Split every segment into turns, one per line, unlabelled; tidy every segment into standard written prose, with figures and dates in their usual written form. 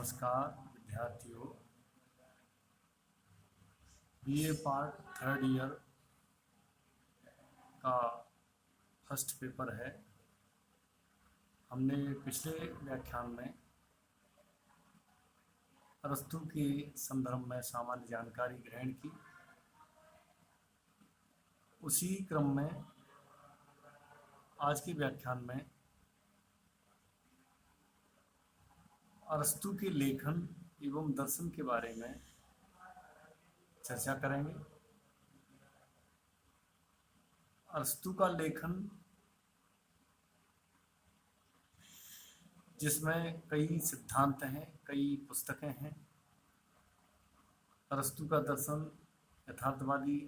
नमस्कार विद्यार्थियों। BA part third year का फर्स्ट पेपर है। हमने पिछले व्याख्यान में अरस्तु के संदर्भ में सामान्य जानकारी ग्रहण की। उसी क्रम में आज के व्याख्यान में अरस्तु के लेखन एवं दर्शन के बारे में चर्चा करेंगे। अरस्तु का लेखन, जिसमें कई सिद्धांत हैं, कई पुस्तकें हैं। अरस्तु का दर्शन यथार्थवादी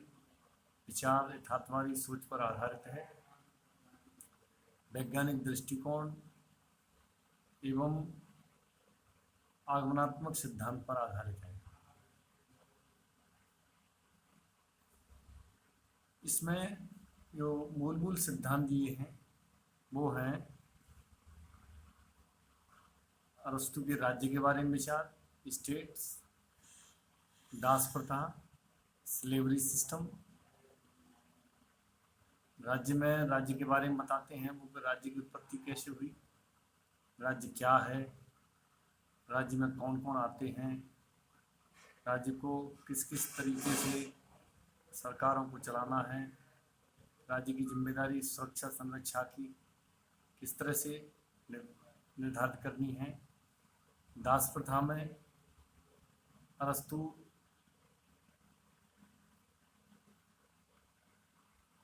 विचार, यथार्थवादी सोच पर आधारित है। वैज्ञानिक दृष्टिकोण एवं आगमनात्मक सिद्धांत पर आधारित है। इसमें जो मूल सिद्धांत दिए हैं वो हैं अरस्तु के राज्य के बारे में विचार, स्टेट्स, दास प्रथा, स्लेवरी सिस्टम। राज्य के बारे में बताते हैं, वो राज्य की उत्पत्ति कैसे हुई, राज्य क्या है, राज्य में कौन कौन आते हैं, राज्य को किस किस तरीके से सरकारों को चलाना है, राज्य की जिम्मेदारी सुरक्षा संरक्षा की किस तरह से निर्धारित करनी है। दास प्रथा में अरस्तु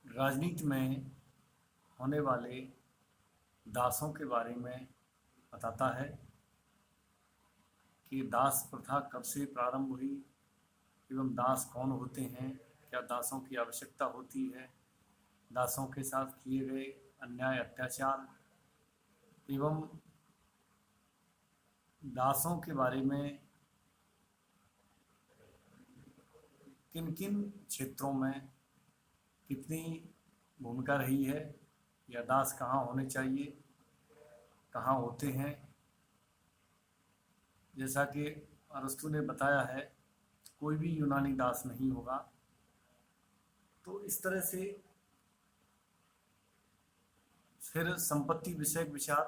राजनीति में होने वाले दासों के बारे में बताता है कि दास प्रथा कब से प्रारंभ हुई एवं दास कौन होते हैं, क्या दासों की आवश्यकता होती है, दासों के साथ किए गए अन्याय अत्याचार एवं दासों के बारे में किन किन क्षेत्रों में कितनी भूमिका रही है, या दास कहाँ होने चाहिए, कहाँ होते हैं। जैसा कि अरस्तु ने बताया है, कोई भी यूनानी दास नहीं होगा। तो इस तरह से फिर संपत्ति विषयक विचार,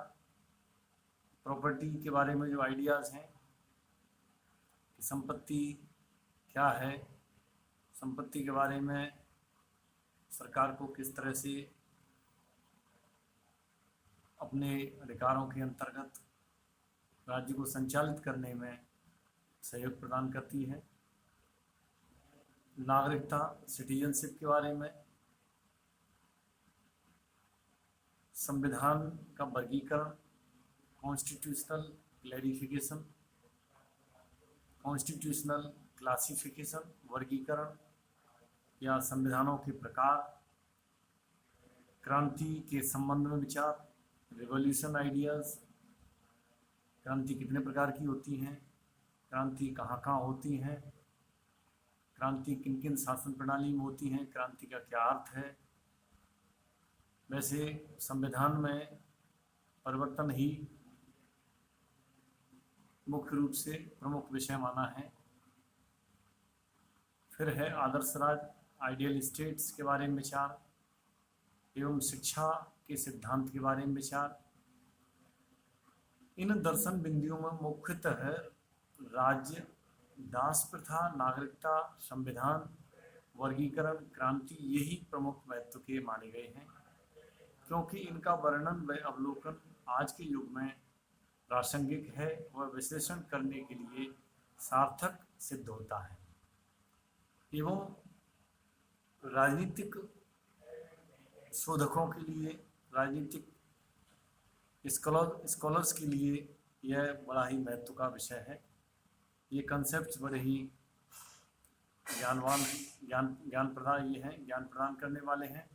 प्रॉपर्टी के बारे में जो आइडियाज़ हैं कि संपत्ति क्या है, संपत्ति के बारे में सरकार को किस तरह से अपने अधिकारों के अंतर्गत राज्य को संचालित करने में सहयोग प्रदान करती है। नागरिकता, सिटीजनशिप के बारे में, संविधान का वर्गीकरण, कॉन्स्टिट्यूशनल क्लैरिफिकेशन, कॉन्स्टिट्यूशनल क्लासिफिकेशन, वर्गीकरण या संविधानों के प्रकार, क्रांति के संबंध में विचार, रिवॉल्यूशन आइडियाज़, क्रांति कितने प्रकार की होती हैं, क्रांति कहाँ कहाँ होती हैं, क्रांति किन किन शासन प्रणाली में होती हैं, क्रांति का क्या अर्थ है। वैसे संविधान में परिवर्तन ही मुख्य रूप से प्रमुख विषय माना है। फिर है आदर्श राज्य, आइडियल स्टेट्स के बारे में विचार एवं शिक्षा के सिद्धांत के बारे में विचार। इन दर्शन बिंदुओं में मुख्यतः राज्य, दास प्रथा, नागरिकता, संविधान, वर्गीकरण, क्रांति, यही प्रमुख महत्व के माने गए हैं, क्योंकि इनका वर्णन व अवलोकन आज के युग में प्रासंगिक है और विश्लेषण करने के लिए सार्थक सिद्ध होता है। एवं राजनीतिक शोधकों के लिए, राजनीतिक स्कॉलर्स के लिए यह बड़ा ही महत्व का विषय है। ये कंसेप्ट बड़े ही ज्ञान प्रदान करने वाले हैं।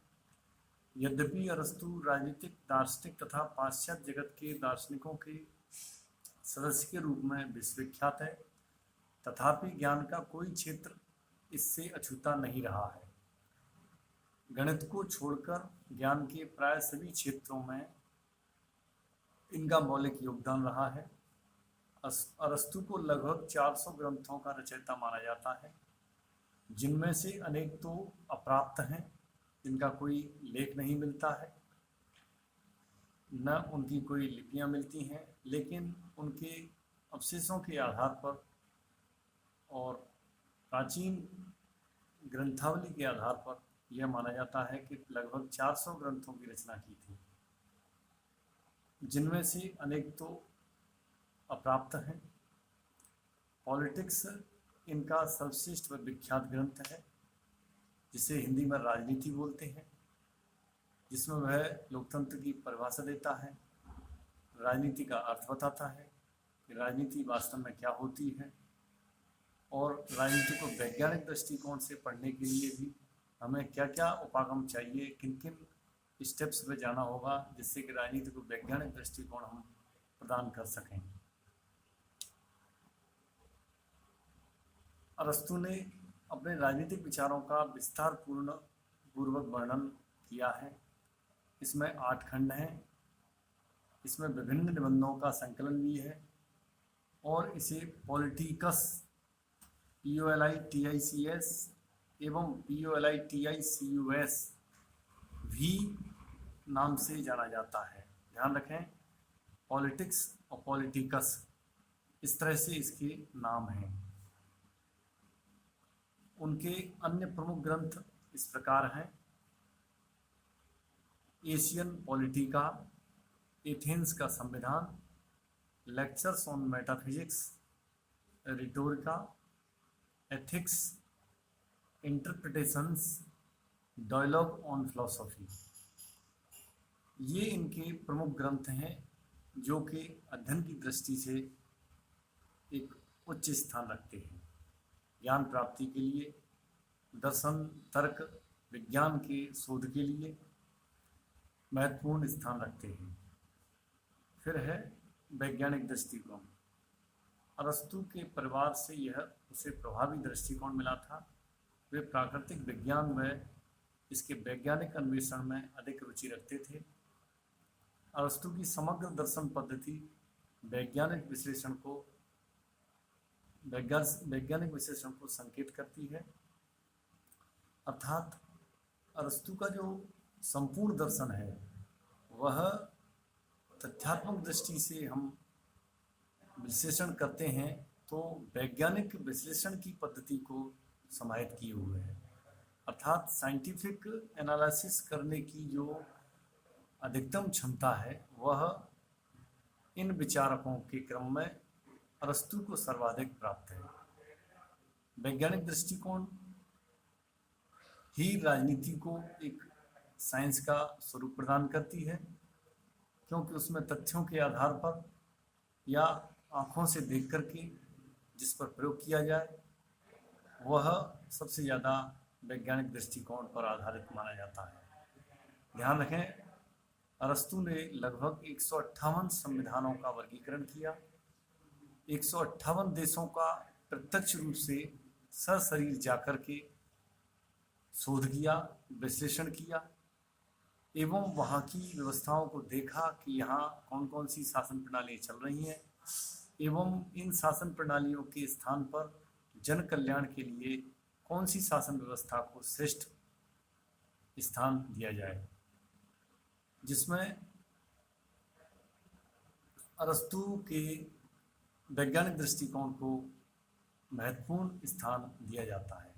यद्यपि अरस्तु राजनीतिक दार्शनिक तथा पाश्चात्य जगत के दार्शनिकों के सदस्य के रूप में विश्वविख्यात है, तथापि ज्ञान का कोई क्षेत्र इससे अछूता नहीं रहा है। गणित को छोड़कर ज्ञान के प्राय सभी क्षेत्रों में इनका मौलिक योगदान रहा है। अरस्तु को लगभग 400 ग्रंथों का रचयिता माना जाता है, जिनमें से अनेक तो अप्राप्त हैं, जिनका कोई लेख नहीं मिलता है, न उनकी कोई लिपियां मिलती हैं, लेकिन उनके अवशेषों के आधार पर और प्राचीन ग्रंथावली के आधार पर यह माना जाता है कि लगभग 400 ग्रंथों की रचना की थी, जिनमें से अनेक तो अप्राप्त हैं। पॉलिटिक्स इनका सर्वश्रेष्ठ व विख्यात ग्रंथ है, जिसे हिंदी में राजनीति बोलते हैं, जिसमें वह लोकतंत्र की परिभाषा देता है, राजनीति का अर्थ बताता है कि राजनीति वास्तव में क्या होती है, और राजनीति को वैज्ञानिक दृष्टिकोण से पढ़ने के लिए भी हमें क्या क्या उपागम चाहिए, किन किन स्टेप्स पे जाना होगा, जिससे कि राजनीति को वैज्ञानिक दृष्टिकोण हम प्रदान कर सकें। अरस्तु ने अपने राजनीतिक विचारों का विस्तार पूर्वक वर्णन किया है। इसमें 8 खंड हैं, इसमें विभिन्न निबंधों का संकलन भी है, और इसे पॉलिटिकस POLITICS एवं POLITICUS भी नाम से जाना जाता है। ध्यान रखें, पॉलिटिक्स और पॉलिटिकस इस तरह से इसके नाम हैं। उनके अन्य प्रमुख ग्रंथ इस प्रकार हैं: एशियन पॉलिटिका, एथेंस का संविधान, Lectures on Metaphysics, Rhetorica, Ethics, Interpretations, Dialogue on Philosophy. ये इनके प्रमुख ग्रंथ हैं, जो कि अध्ययन की दृष्टि से एक उच्च स्थान रखते हैं। ज्ञान प्राप्ति के लिए, दर्शन, तर्क, विज्ञान के शोध के लिए महत्वपूर्ण स्थान रखते हैं। फिर है वैज्ञानिक दृष्टिकोण। अरस्तु के परिवार से यह उसे प्रभावी दृष्टिकोण मिला था। वे प्राकृतिक विज्ञान में इसके वैज्ञानिक अन्वेषण में अधिक रुचि रखते थे। अरस्तु की समग्र दर्शन पद्धति वैज्ञानिक विश्लेषण को संकेत करती है। अर्थात अरस्तु का जो संपूर्ण दर्शन है वह तथ्यात्मक दृष्टि से हम विश्लेषण करते हैं तो वैज्ञानिक विश्लेषण की पद्धति को समाहित किए हुए है। अर्थात साइंटिफिक एनालिसिस करने की जो अधिकतम क्षमता है वह इन विचारकों के क्रम में अरस्तु को सर्वाधिक प्राप्त है। वैज्ञानिक दृष्टिकोण ही राजनीति को एक साइंस का स्वरूप प्रदान करती है, क्योंकि उसमें तथ्यों के आधार पर या आँखों से देख करके जिस पर प्रयोग किया जाए वह सबसे ज़्यादा वैज्ञानिक दृष्टिकोण पर आधारित माना जाता है। ध्यान रखें, अरस्तु ने लगभग 158 संविधानों का वर्गीकरण किया, 158 देशों का प्रत्यक्ष रूप से सशरीर जाकर के शोध किया, विश्लेषण किया एवं वहाँ की व्यवस्थाओं को देखा कि यहाँ कौन कौन सी शासन प्रणाली चल रही हैं एवं इन शासन प्रणालियों के स्थान पर जन कल्याण के लिए कौन सी शासन व्यवस्था को श्रेष्ठ स्थान दिया जाए, जिसमें अरस्तु के वैज्ञानिक दृष्टिकोण को महत्वपूर्ण स्थान दिया जाता है।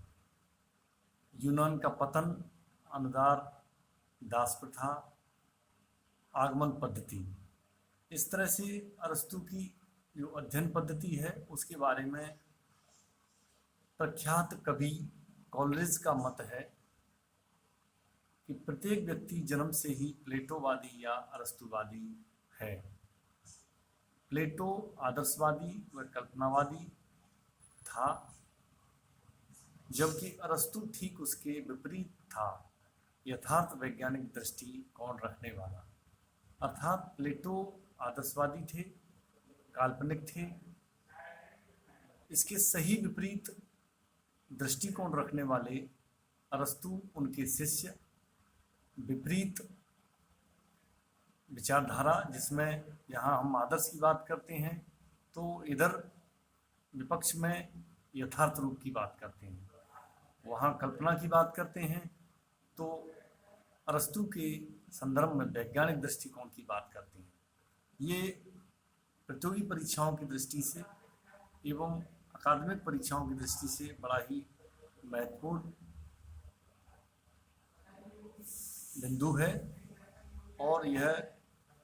यूनान का पतन, अनुदार, दास प्रथा, आगमन पद्धति, इस तरह से अरस्तु की जो अध्ययन पद्धति है उसके बारे में प्रख्यात कवि कॉलरिज का मत है कि प्रत्येक व्यक्ति जन्म से ही प्लेटोवादी या अरस्तुवादी है। प्लेटो आदर्शवादी व कल्पनावादी था, जबकि अरस्तु ठीक उसके विपरीत था, यथार्थ वैज्ञानिक दृष्टिकोण रखने वाला। अर्थात प्लेटो आदर्शवादी थे, काल्पनिक थे। इसके सही विपरीत दृष्टिकोण रखने वाले अरस्तु, उनके शिष्य, विपरीत विचारधारा, जिसमें यहाँ हम आदर्श की बात करते हैं तो इधर विपक्ष में यथार्थ रूप की बात करते हैं, वहाँ कल्पना की बात करते हैं, तो अरस्तु के संदर्भ में वैज्ञानिक दृष्टिकोण की बात करते हैं। ये प्रतियोगी परीक्षाओं की दृष्टि से एवं अकादमिक परीक्षाओं की दृष्टि से बड़ा ही महत्वपूर्ण बिंदु है। और यह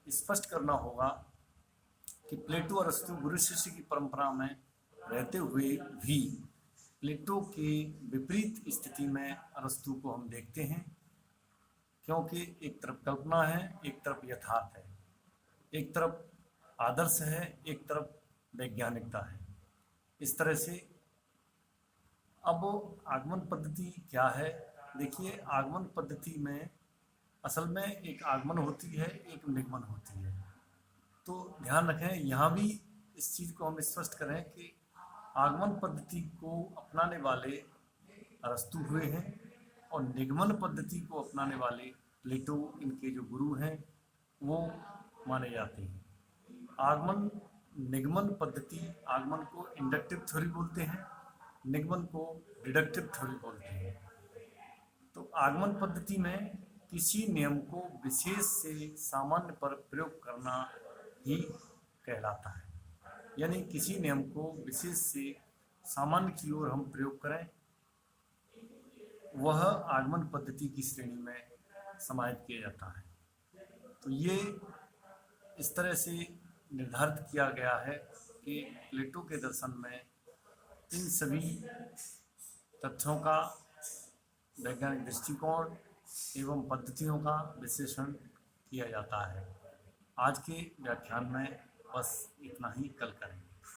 स्पष्ट करना होगा कि प्लेटो अरस्तु गुरु शिष्य की परंपरा में रहते हुए भी प्लेटो के विपरीत स्थिति में अरस्तु को हम देखते हैं, क्योंकि एक तरफ कल्पना है, एक तरफ यथार्थ है, एक तरफ आदर्श है, एक तरफ वैज्ञानिकता है। इस तरह से अब आगमन पद्धति क्या है? देखिए, आगमन पद्धति में असल में एक आगमन होती है, एक निगमन होती है। तो ध्यान रखें, यहाँ भी इस चीज़ को हम स्पष्ट करें कि आगमन पद्धति को अपनाने वाले अरस्तु हुए हैं और निगमन पद्धति को अपनाने वाले प्लेटो, इनके जो गुरु हैं, वो माने जाते हैं। आगमन निगमन पद्धति, आगमन को इंडक्टिव थ्योरी बोलते हैं, निगमन को डिडक्टिव थ्योरी बोलते हैं। तो आगमन पद्धति में किसी नियम को विशेष से सामान्य पर प्रयोग करना ही कहलाता है, यानी किसी नियम को विशेष से सामान्य की ओर हम प्रयोग करें, वह आगमन पद्धति की श्रेणी में समाहित किया जाता है। तो ये इस तरह से निर्धारित किया गया है कि प्लेटो के दर्शन में इन सभी तथ्यों का वैज्ञानिक दृष्टिकोण एवं पद्धतियों का विश्लेषण किया जाता है। आज के व्याख्यान में बस इतना ही, कल करेंगे।